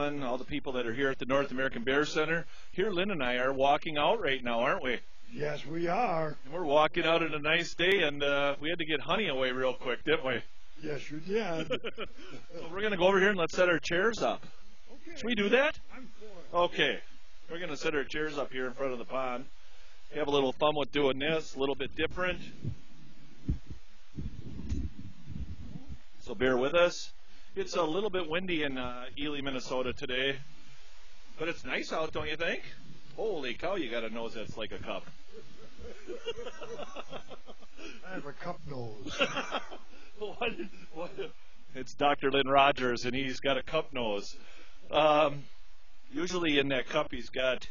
gentlemen, all the people that are here at the North American Bear Center. Here, Lynn and I are walking out right now, aren't we? Yes, we are. And we're walking out on a nice day, and we had to get Honey away real quick, didn't we? Yes, you did. So we're going to go over here and let's set our chairs up. Okay. Should we do that? I'm for it. Okay. We're going to set our chairs up here in front of the pond. Have a little fun with doing this, a little bit different. So bear with us. It's a little bit windy in Ely, Minnesota today, but it's nice out, don't you think? Holy cow, you got a nose that's like a cup. I have a cup nose. What? It's Dr. Lynn Rogers, and he's got a cup nose. Usually in that cup he's got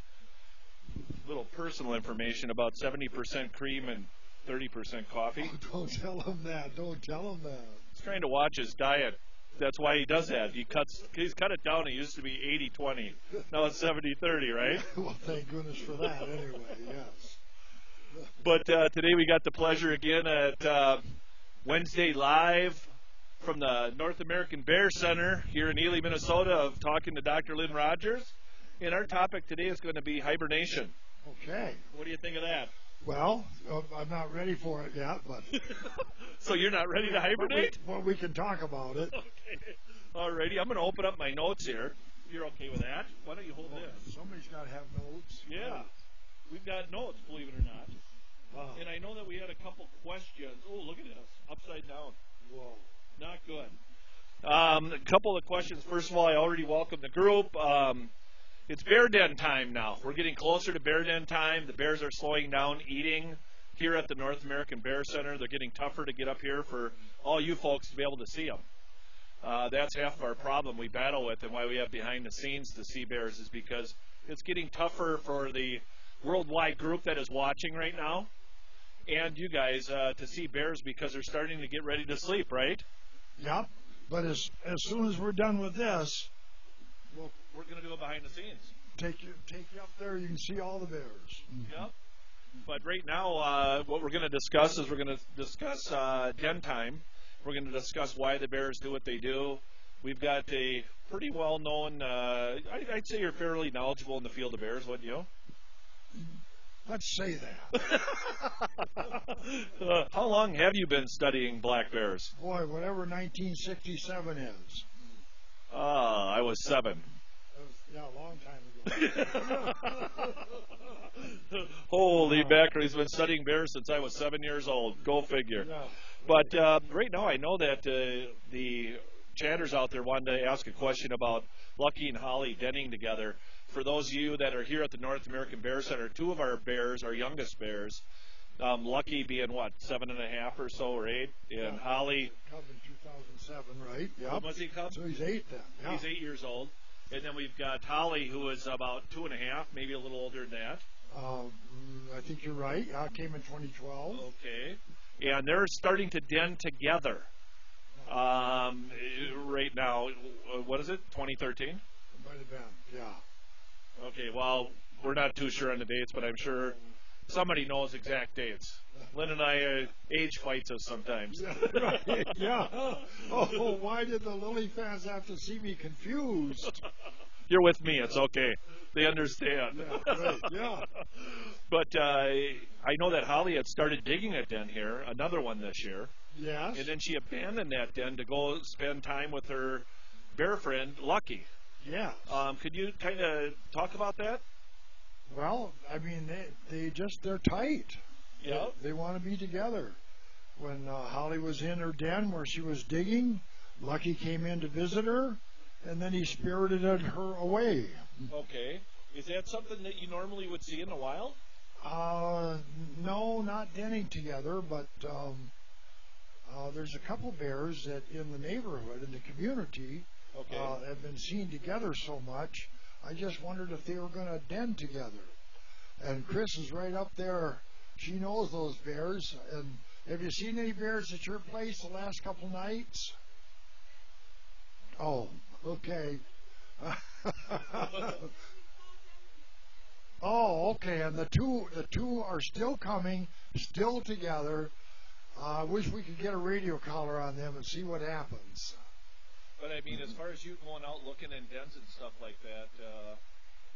little personal information about 70% cream and 30% coffee. Oh, don't tell him that. Don't tell him that. He's trying to watch his diet. That's why he does that. He's cut it down. It used to be 80-20. Now it's 70-30, right? Well, thank goodness for that anyway, yes. But today we got the pleasure again at Wednesday Live from the North American Bear Center here in Ely, Minnesota, of talking to Dr. Lynn Rogers. And our topic today is going to be hibernation. Okay. What do you think of that? Well, I'm not ready for it yet, but... So you're not ready to hibernate? Well, we can talk about it. Okay. All righty. I'm going to open up my notes here. You're okay with that? Why don't you hold this? Somebody's got to have notes. Yeah. We've got notes, believe it or not. Wow. And I know that we had a couple questions. Oh, look at this. Upside down. Whoa. Not good. A couple of questions. First of all, I already welcome the group. It's bear den time now. We're getting closer to bear den time. The bears are slowing down eating here at the North American Bear Center. They're getting tougher to get up here for all you folks to be able to see them. That's half of our problem we battle with, and why we have behind the scenes to see bears is because it's getting tougher for the worldwide group that is watching right now and you guys to see bears because they're starting to get ready to sleep, right? Yep. But as soon as we're done with this, we're going to do it behind the scenes. Take you up there. You can see all the bears. Yep. But right now, what we're going to discuss is we're going to discuss den time. We're going to discuss why the bears do what they do. We've got a pretty well-known, I'd say you're fairly knowledgeable in the field of bears, wouldn't you? Let's say that. How long have you been studying black bears? Boy, whatever 1967 is. I was 7. Yeah, a long time ago. Holy mackerel, he's been studying bears since I was 7 years old. Go figure. Yeah. But right now I know that the chatters out there wanted to ask a question about Lucky and Holly denning together. For those of you that are here at the North American Bear Center, 2 of our bears, our youngest bears, Lucky being, 7.5 or so, or 8, and Holly... Cub in 2007, right? Yep. When was he Cub? So he's 8 then. Yeah. He's 8 years old. And then we've got Holly, who is about 2.5, maybe a little older than that. I think you're right. I came in 2012. Okay. And they're starting to den together right now. What is it, 2013? Might have been, yeah. Okay, well, we're not too sure on the dates, but I'm sure somebody knows exact dates. Lynn and I, age fights us sometimes. Yeah, right, yeah. Oh, why did the Lily fans have to see me confused? You're with me. It's okay. They understand. Yeah, right, yeah. But I know that Holly had started digging a den here, another one this year. Yes. And then she abandoned that den to go spend time with her bear friend, Lucky. Yeah. Could you kind of talk about that? Well, I mean, they're tight. Yeah. They want to be together. When Holly was in her den where she was digging, Lucky came in to visit her, and then he spirited her away. Okay. Is that something that you normally would see in the wild? No, not denning together, but there's a couple bears that in the neighborhood, in the community, have been seen together so much. I just wondered if they were going to den together. And Chris is right up there. She knows those bears. And have you seen any bears at your place the last couple nights? Oh, okay. Oh, okay. And the two are still coming, still together. I wish we could get a radio collar on them and see what happens. But I mean, as far as you going out looking in dens and stuff like that,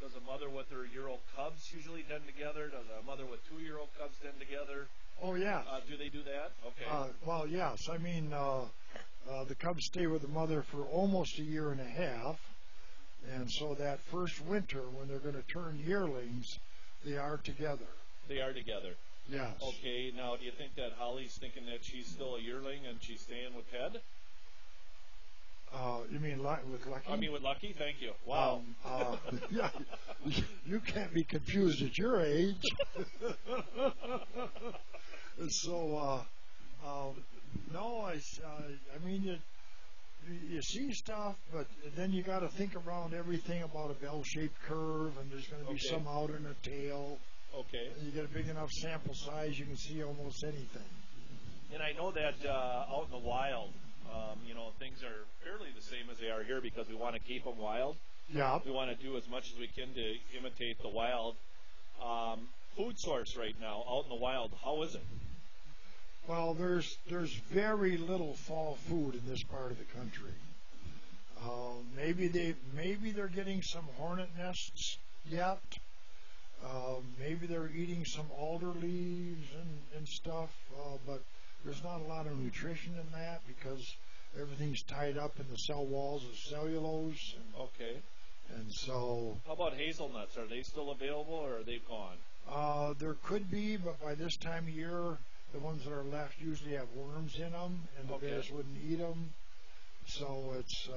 does a mother with her year-old cubs usually den together? Does a mother with 2-year-old cubs den together? Oh, yeah. Do they do that? Okay. Well, yes. I mean, the cubs stay with the mother for almost a year and a half. And so that first winter, when they're going to turn yearlings, they are together. They are together. Yes. Okay. Now, do you think that Holly's thinking that she's still a yearling and she's staying with Ted? You mean with Lucky? I mean with Lucky. Thank you. Wow. Yeah, you can't be confused at your age. So, no, I mean, you see stuff, but then you got to think around everything about a bell-shaped curve, and there's going to be some out in a tail. Okay. And you get a big enough sample size, you can see almost anything. And I know that out in the wild, things are fairly the same as they are here because we want to keep them wild. Yeah. We want to do as much as we can to imitate the wild. Food source right now out in the wild, how is it? Well, there's very little fall food in this part of the country. Maybe they're getting some hornet nests yet. Maybe they're eating some alder leaves and stuff, but there's not a lot of nutrition in that because everything's tied up in the cell walls of cellulose. And so... How about hazelnuts? Are they still available or are they gone? There could be, but by this time of year, the ones that are left usually have worms in them, and the bears wouldn't eat them. So it's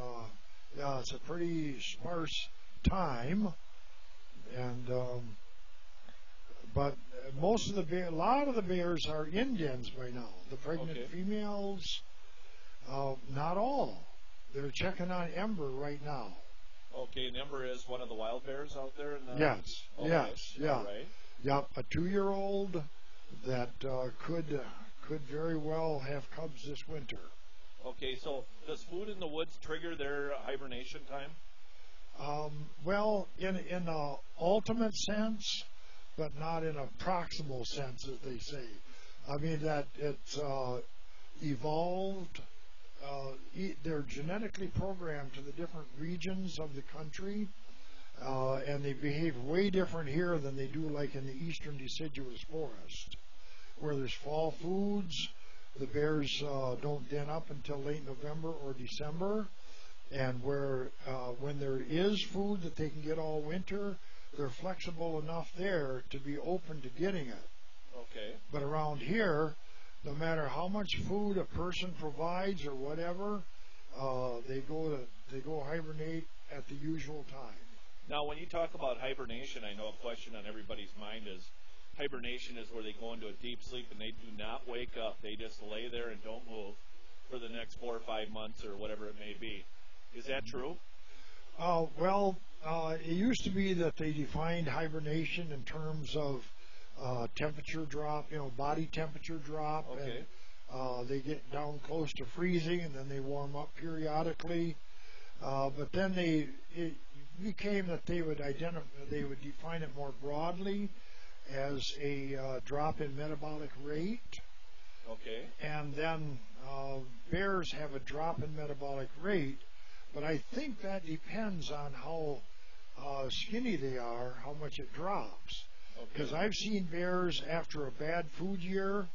a pretty sparse time. And but a lot of the bears are in dens by now. The pregnant females, not all. They're checking on Ember right now. Okay, and Ember is one of the wild bears out there? Yes, yes, yeah. All right. Yep, a 2-year-old that could very well have cubs this winter. Okay, so does food in the woods trigger their hibernation time? Well, in an ultimate sense, but not in a proximal sense, as they say. I mean that it's evolved. They're genetically programmed to the different regions of the country, and they behave way different here than they do like in the eastern deciduous forest, where there's fall foods. The bears don't den up until late November or December, and when there is food that they can get all winter, they're flexible enough there to be open to getting it. Okay. But around here, no matter how much food a person provides or whatever, they go hibernate at the usual time. Now, when you talk about hibernation, I know a question on everybody's mind is hibernation is where they go into a deep sleep and they do not wake up. They just lay there and don't move for the next 4 or 5 months or whatever it may be. Is that true? Well, it used to be that they defined hibernation in terms of temperature drop, body temperature drop. Okay. And they get down close to freezing and then they warm up periodically. But then it became that they would define it more broadly as a drop in metabolic rate. Okay. And then bears have a drop in metabolic rate, but I think that depends on how skinny they are, how much it drops. Because I've seen bears after a bad food year,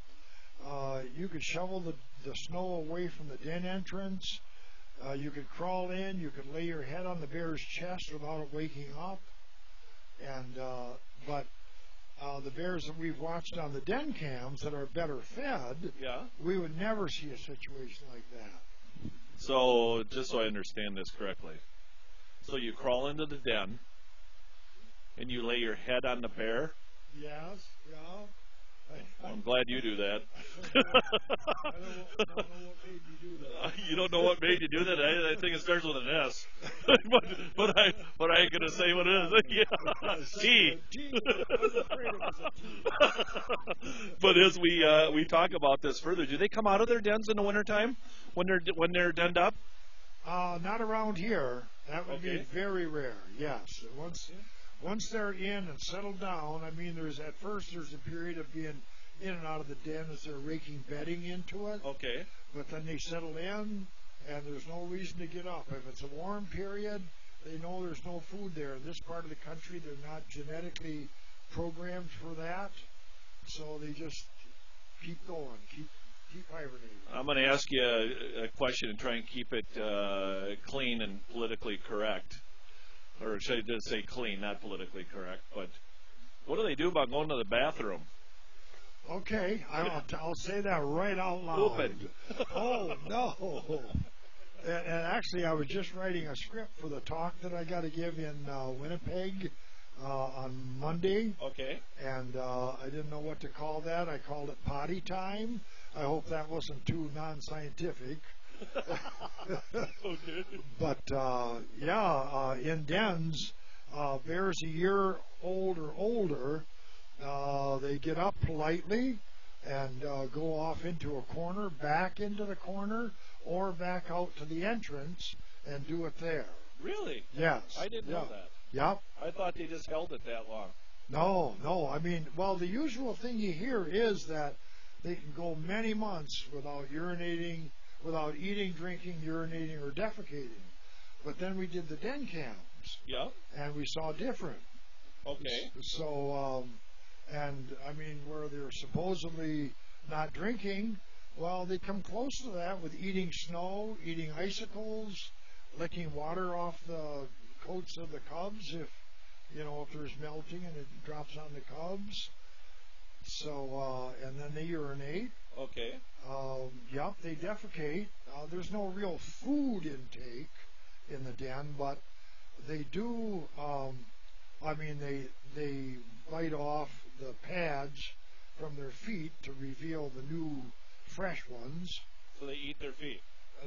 you could shovel the snow away from the den entrance, you could crawl in, you could lay your head on the bear's chest without it waking up, but the bears that we've watched on the den cams that are better fed, we would never see a situation like that. So, just so I understand this correctly, so you crawl into the den and you lay your head on the bear? Yes, yeah. I'm glad you do that. I don't know what made you do that. You don't know what made you do that? I think it starts with an S. but I ain't going to say what it is. Yeah. T. I was afraid it was a T. But as we talk about this further, do they come out of their dens in the wintertime when they're denned up? Not around here. That would be very rare, yes. Once they're in and settled down, I mean, there's a period of being in and out of the den as they're raking bedding into it. Okay. But then they settle in and there's no reason to get up. If it's a warm period, they know there's no food there. In this part of the country, they're not genetically programmed for that, so they just keep going, keep hibernating. I'm going to ask you a question and try and keep it clean and politically correct. Or should I just say clean, not politically correct. But what do they do about going to the bathroom? Okay, I'll say that right out loud. Open. Oh, no. And actually, I was just writing a script for the talk that I got to give in Winnipeg on Monday. Okay. And I didn't know what to call that. I called it potty time. I hope that wasn't too non-scientific. Okay. But, in dens, bears a year old or older, they get up politely and go off into a corner, back into the corner, or back out to the entrance and do it there. Really? Yes. I didn't know that. Yep. I thought they just held it that long. No. I mean, well, the usual thing you hear is that they can go many months without urinating, without eating, drinking, urinating, or defecating. But then we did the den cams. Yeah. And we saw different. Okay. So, and I mean, where they're supposedly not drinking, well, they come close to that with eating snow, eating icicles, licking water off the coats of the cubs if there's melting and it drops on the cubs. So, and then they urinate. Okay. Yep, they defecate. There's no real food intake in the den, but they do, they bite off the pads from their feet to reveal the new fresh ones. So they eat their feet.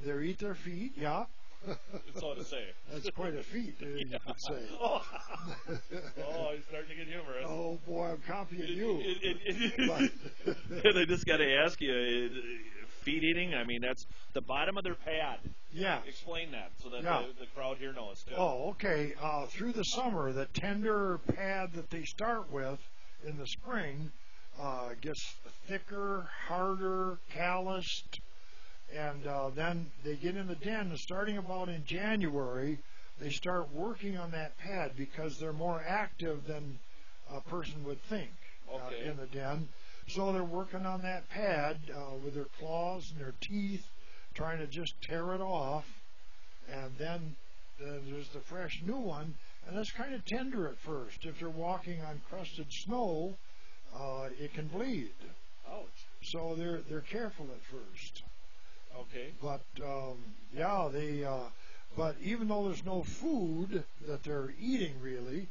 They eat their feet, yeah. That's all to say. That's quite a feat, you could say. Oh, he's starting to get humorous. Oh, boy, I'm copying you. And I just got to ask you, feet eating, I mean, that's the bottom of their pad. Yeah. Explain that so that the crowd here knows, too. Oh, okay. Through the summer, the tender pad that they start with in the spring gets thicker, harder, calloused, and then they get in the den, and starting about in January, they start working on that pad because they're more active than a person would think in the den. So they're working on that pad with their claws and their teeth, trying to just tear it off, and then there's the fresh new one, and that's kind of tender at first. If they're walking on crusted snow, it can bleed. Ouch. So they're careful at first. Okay. But but even though there's no food that they're eating really,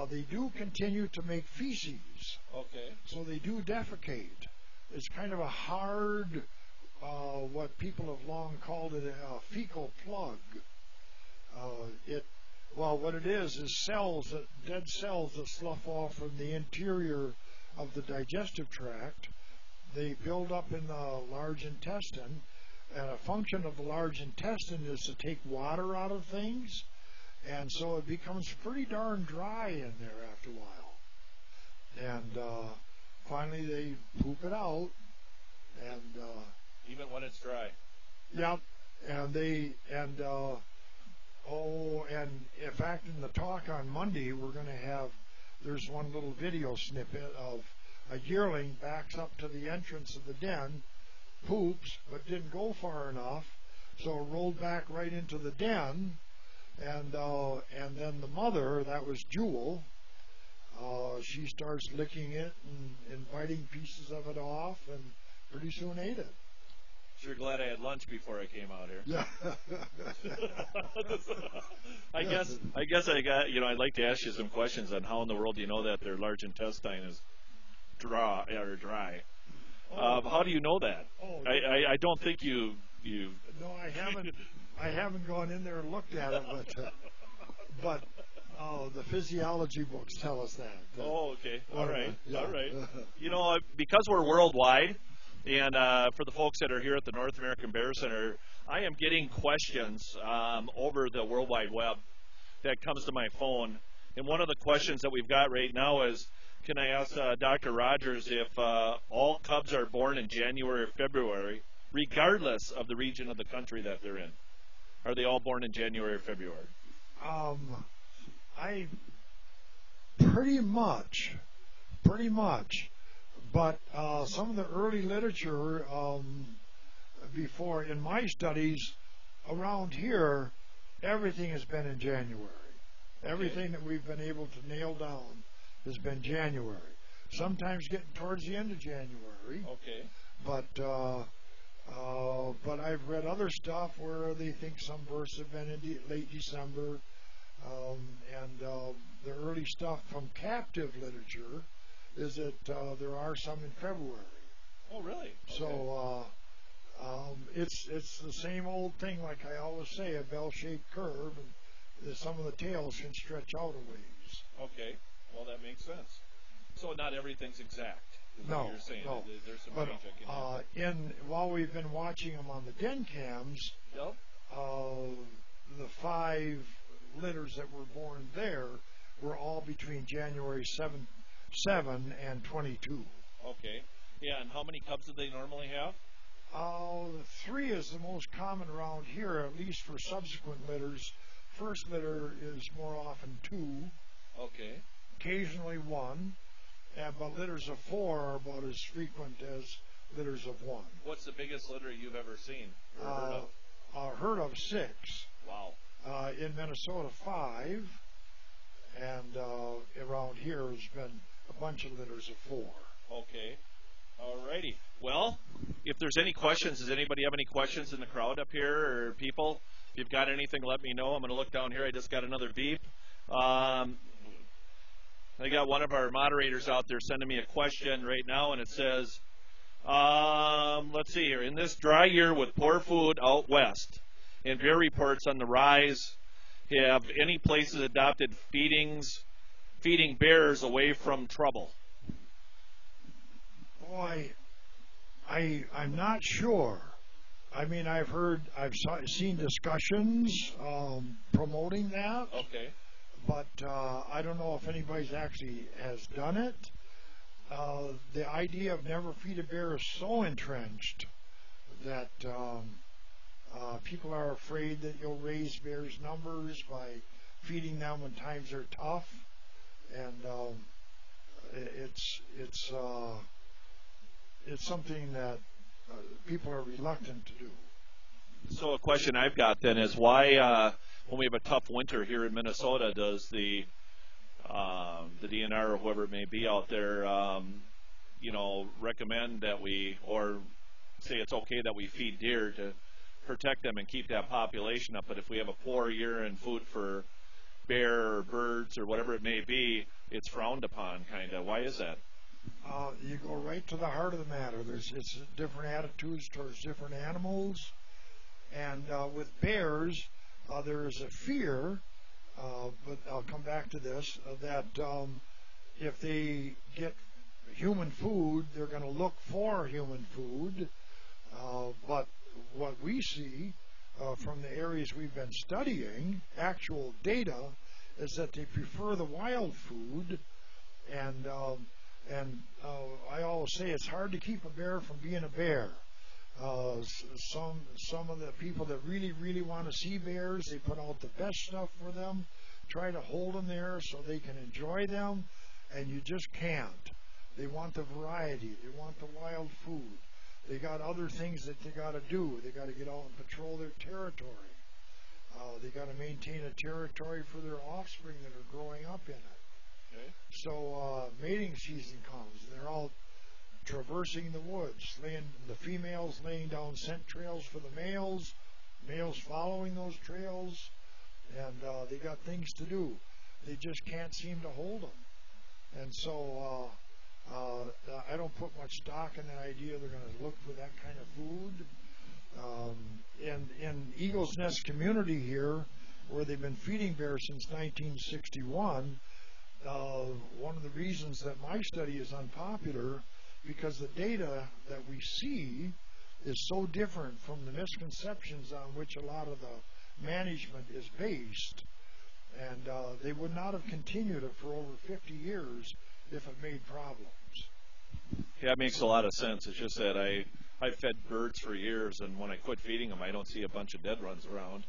they do continue to make feces. Okay. So they do defecate. It's kind of a hard, what people have long called it a fecal plug. What it is dead cells that slough off from the interior of the digestive tract. They build up in the large intestine, and a function of the large intestine is to take water out of things, and so it becomes pretty darn dry in there after a while. And finally they poop it out, and even when it's dry. Yep. And in fact, in the talk on Monday, we're going to have, there's one little video snippet of a yearling backs up to the entrance of the den, poops, but didn't go far enough, so rolled back right into the den, and then the mother, that was Jewel, she starts licking it and biting pieces of it off, and pretty soon ate it. Sure glad I had lunch before I came out here. Yeah. I guess I got, I'd like to ask you some questions on how in the world do you know that their large intestine is dry. How do you know that? I don't think you. No, I haven't gone in there and looked at it, but the physiology books tell us that. Okay. All right. Yeah. All right. Because we're worldwide, and for the folks that are here at the North American Bear Center, I am getting questions over the World Wide Web that comes to my phone. And one of the questions that we've got right now is, can I ask Dr. Rogers if all cubs are born in January or February, regardless of the region of the country that they're in? Are they all born in January or February? I pretty much. But some of the early literature before in my studies around here, everything has been in January. Everything that we've been able to nail down has been January. Sometimes getting towards the end of January. Okay. But I've read other stuff where they think some births have been in late December, and the early stuff from captive literature is that there are some in February. Oh, really? Okay. So it's the same old thing, like I always say, a bell-shaped curve, and some of the tails can stretch out a ways. Okay. Well, that makes sense. So not everything's exact. No, you're saying. No. There's some range I can have. While we've been watching them on the den cams, Yep. The 5 litters that were born there were all between January 7 and 22. Okay. Yeah, and how many cubs do they normally have? 3 is the most common around here, at least for subsequent litters. First litter is more often 2. Okay. Occasionally 1. But litters of 4 are about as frequent as litters of 1. What's the biggest litter you've ever seen or heard of? Heard of 6. Wow. In Minnesota, 5. And around here has been a bunch of litters of 4. Okay. All righty. Well, if there's any questions, does anybody have any questions in the crowd up here or people? If you've got anything, let me know. I'm going to look down here. I just got another beep. I got one of our moderators out there sending me a question right now, and it says, let's see here. In this dry year with poor food out west, and bear reports on the rise, have any places adopted feeding bears away from trouble? Boy, I'm not sure. I mean, I've seen discussions promoting that. Okay. But I don't know if anybody's actually has done it. The idea of never feed a bear is so entrenched that people are afraid that you'll raise bears' numbers by feeding them when times are tough, and it's something that people are reluctant to do. So a question I've got then is why, when we have a tough winter here in Minnesota, does the DNR or whoever it may be out there, recommend that we, or say it's okay that we feed deer to protect them and keep that population up, but if we have a poor year in food for bear or birds or whatever it may be, it's frowned upon, kind of. Why is that? You go right to the heart of the matter. It's different attitudes towards different animals. And with bears, there is a fear, but I'll come back to this, that if they get human food, they're going to look for human food. But what we see from the areas we've been studying, actual data, is that they prefer the wild food. And I always say it's hard to keep a bear from being a bear. Some of the people that really want to see bears, they put out the best stuff for them, try to hold them there so they can enjoy them, and you just can't. They want the variety. They want the wild food. They got other things that they got to do. They got to get out and patrol their territory. They got to maintain a territory for their offspring that are growing up in it. Okay. So mating season comes, and they're all traversing the woods, the females laying down scent trails for the males following those trails, and they got things to do. They just can't seem to hold them. And so I don't put much stock in the idea they're going to look for that kind of food. In Eagle's Nest community here, where they've been feeding bears since 1961, one of the reasons that my study is unpopular, because the data that we see is so different from the misconceptions on which a lot of the management is based, and they would not have continued it for over 50 years if it made problems. Yeah, it makes a lot of sense. It's just that I've fed birds for years, and when I quit feeding them, I don't see a bunch of dead ones around.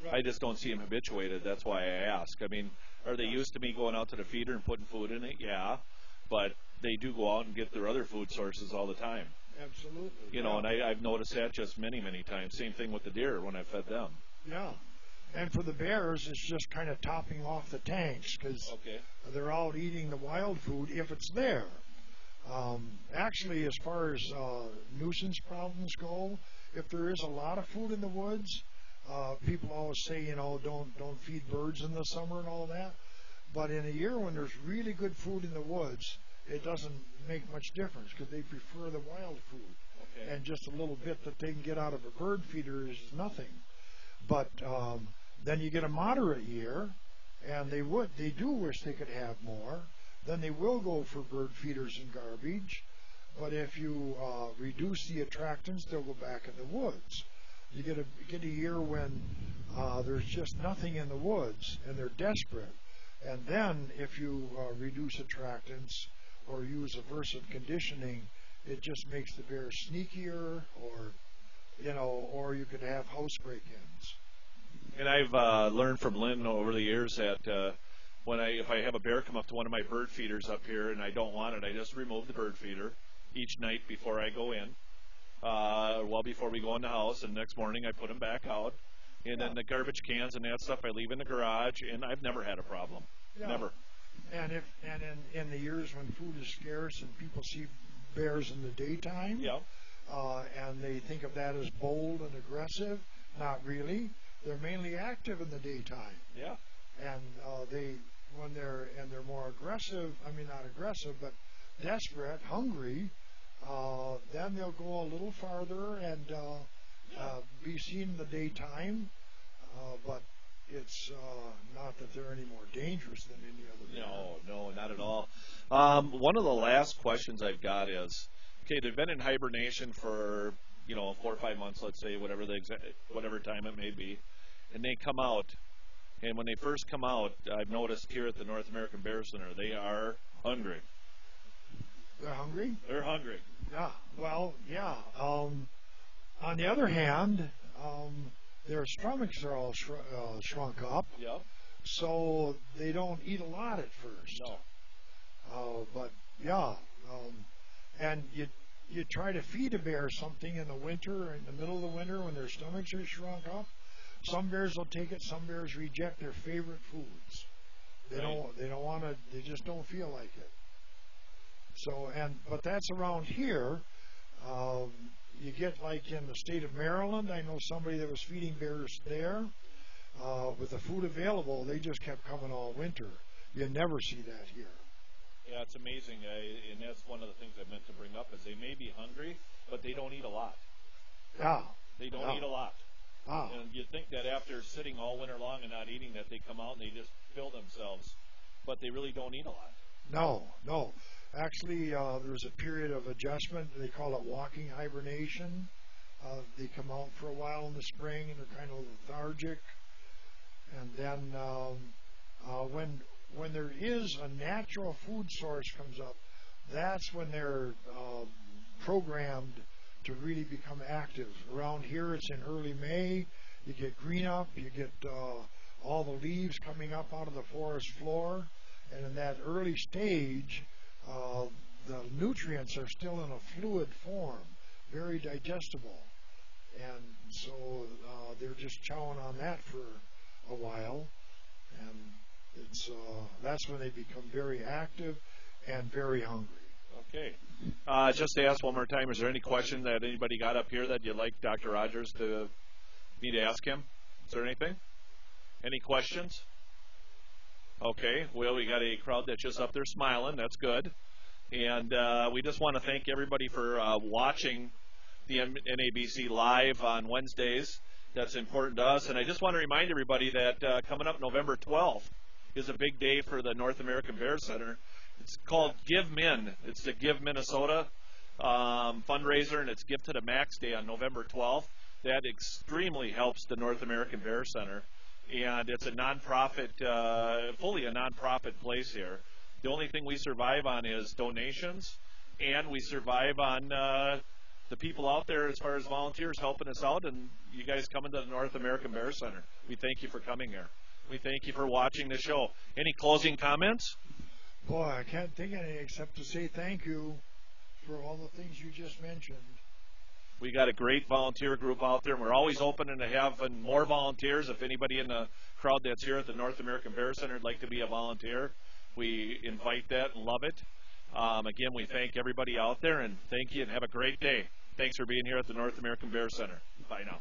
Right. I just don't see them habituated. That's why I ask. I mean, are they used to me going out to the feeder and putting food in it? Yeah, but they do go out and get their other food sources all the time. Absolutely. You know, and I've noticed that just many, many times. Same thing with the deer when I fed them. Yeah. And for the bears, it's just kind of topping off the tanks because they're out eating the wild food if it's there. Actually, as far as nuisance problems go, if there is a lot of food in the woods, people always say, you know, don't feed birds in the summer and all that. But in a year when there's really good food in the woods, it doesn't make much difference because they prefer the wild food. Okay. And just a little bit that they can get out of a bird feeder is nothing. But then you get a moderate year, and they do wish they could have more. Then they will go for bird feeders and garbage. But if you reduce the attractants, they'll go back in the woods. You get a year when there's just nothing in the woods, and they're desperate. And then if you reduce attractants or use aversive conditioning, it just makes the bear sneakier, or you could have house break-ins. And I've learned from Lynn over the years that if I have a bear come up to one of my bird feeders up here and I don't want it, I just remove the bird feeder each night before I go in, well before we go in the house, and next morning I put them back out. And then the garbage cans and that stuff I leave in the garage, and I've never had a problem. Yeah. Never. And in the years when food is scarce and people see bears in the daytime, and they think of that as bold and aggressive, not really. They're mainly active in the daytime. Yeah. And when they're more aggressive, I mean not aggressive, but desperate, hungry, then they'll go a little farther and be seen in the daytime. But it's not that they're any more dangerous than any other bear. No, not at all. One of the last questions I've got is, okay, they've been in hibernation for 4 or 5 months, let's say, whatever time it may be, and they come out. And when they first come out, I've noticed here at the North American Bear Center, they are hungry. They're hungry? They're hungry. Yeah. Well, yeah. On the other hand, their stomachs are all shrunk up. Yep. So they don't eat a lot at first. No. But yeah. And you try to feed a bear something in the winter, in the middle of the winter when their stomachs are shrunk up. Some bears will take it. Some bears reject their favorite foods. They don't want to. They just don't feel like it. So but that's around here. You get like in the state of Maryland. I know somebody that was feeding bears there. With the food available, they just kept coming all winter. You never see that here. Yeah, it's amazing, and that's one of the things I meant to bring up is they may be hungry, but they don't eat a lot. Yeah. They don't eat a lot. Ah. And you'd think that after sitting all winter long and not eating that they come out and they just fill themselves, but they really don't eat a lot. No. Actually, there's a period of adjustment. They call it walking hibernation. They come out for a while in the spring and they're kind of lethargic. And then when there is a natural food source comes up, that's when they're programmed to really become active. Around here, it's in early May. You get green up. You get all the leaves coming up out of the forest floor. And in that early stage, the nutrients are still in a fluid form, very digestible. And so they're just chowing on that for a while. And that's when they become very active and very hungry. Okay. Just to ask one more time, is there any question that anybody got up here that you'd like Dr. Rogers me to ask him? Is there anything? Any questions? Okay. Well, we got a crowd that's just up there smiling. That's good. And we just want to thank everybody for watching the NABC live on Wednesdays. That's important to us. And I just want to remind everybody that coming up November 12th is a big day for the North American Bear Center. It's called Give Min. It's the Give Minnesota fundraiser, and it's Give to the Max Day on November 12th. That extremely helps the North American Bear Center, and it's a nonprofit, fully a nonprofit place here. The only thing we survive on is donations, and we survive on the people out there as far as volunteers helping us out, and you guys coming to the North American Bear Center. We thank you for coming here. We thank you for watching the show. Any closing comments? Boy, I can't think of any except to say thank you for all the things you just mentioned. We got a great volunteer group out there, and we're always open to having more volunteers. If anybody in the crowd that's here at the North American Bear Center would like to be a volunteer, we invite that and love it. Again, we thank everybody out there, and thank you, and have a great day. Thanks for being here at the North American Bear Center. Bye now.